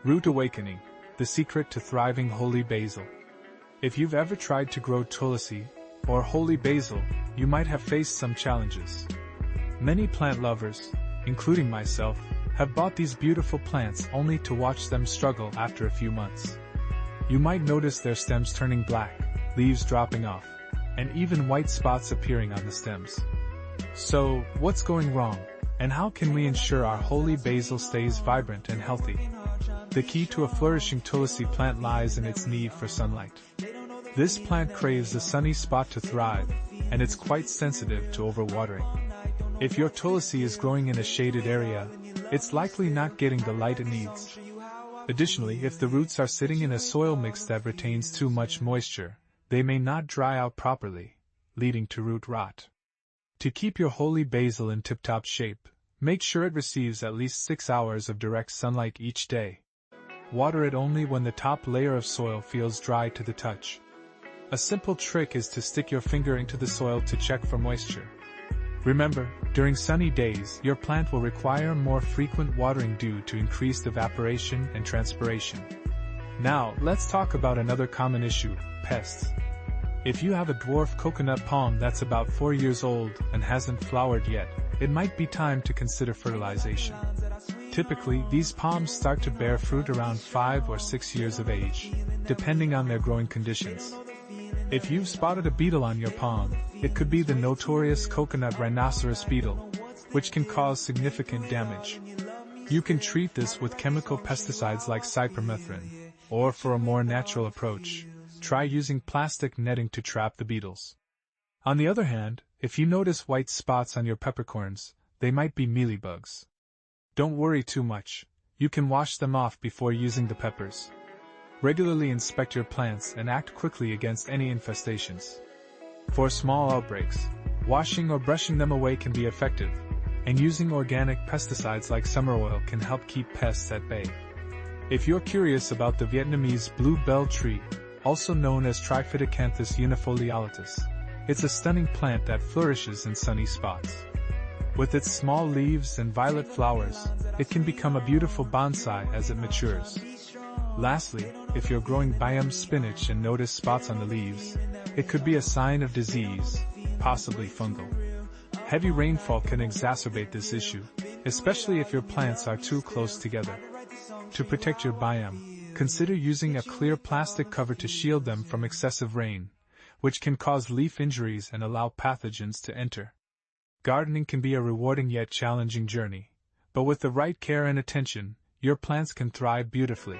Root awakening, the secret to thriving Holy Basil. If you've ever tried to grow Tulasi, or Holy Basil, you might have faced some challenges. Many plant lovers, including myself, have bought these beautiful plants only to watch them struggle after a few months. You might notice their stems turning black, leaves dropping off, and even white spots appearing on the stems. So, what's going wrong, and how can we ensure our Holy Basil stays vibrant and healthy? The key to a flourishing Tulasi plant lies in its need for sunlight. This plant craves a sunny spot to thrive, and it's quite sensitive to overwatering. If your Tulasi is growing in a shaded area, it's likely not getting the light it needs. Additionally, if the roots are sitting in a soil mix that retains too much moisture, they may not dry out properly, leading to root rot. To keep your Holy Basil in tip-top shape, make sure it receives at least 6 hours of direct sunlight each day. Water it only when the top layer of soil feels dry to the touch. A simple trick is to stick your finger into the soil to check for moisture. Remember, during sunny days, your plant will require more frequent watering due to increased evaporation and transpiration. Now, let's talk about another common issue, pests. If you have a dwarf coconut palm that's about 4 years old and hasn't flowered yet, it might be time to consider fertilization. Typically, these palms start to bear fruit around 5 or 6 years of age, depending on their growing conditions. If you've spotted a beetle on your palm, it could be the notorious coconut rhinoceros beetle, which can cause significant damage. You can treat this with chemical pesticides like cypermethrin, or for a more natural approach, try using plastic netting to trap the beetles. On the other hand, if you notice white spots on your peppercorns, they might be mealybugs. Don't worry too much, you can wash them off before using the peppers. Regularly inspect your plants and act quickly against any infestations. For small outbreaks, washing or brushing them away can be effective, and using organic pesticides like summer oil can help keep pests at bay. If you're curious about the Vietnamese blue bell tree, also known as Triphytocanthus unifoliatus, it's a stunning plant that flourishes in sunny spots. With its small leaves and violet flowers, it can become a beautiful bonsai as it matures. Lastly, if you're growing Bayam spinach and notice spots on the leaves, it could be a sign of disease, possibly fungal. Heavy rainfall can exacerbate this issue, especially if your plants are too close together. To protect your Bayam, consider using a clear plastic cover to shield them from excessive rain, which can cause leaf injuries and allow pathogens to enter. Gardening can be a rewarding yet challenging journey, but with the right care and attention, your plants can thrive beautifully.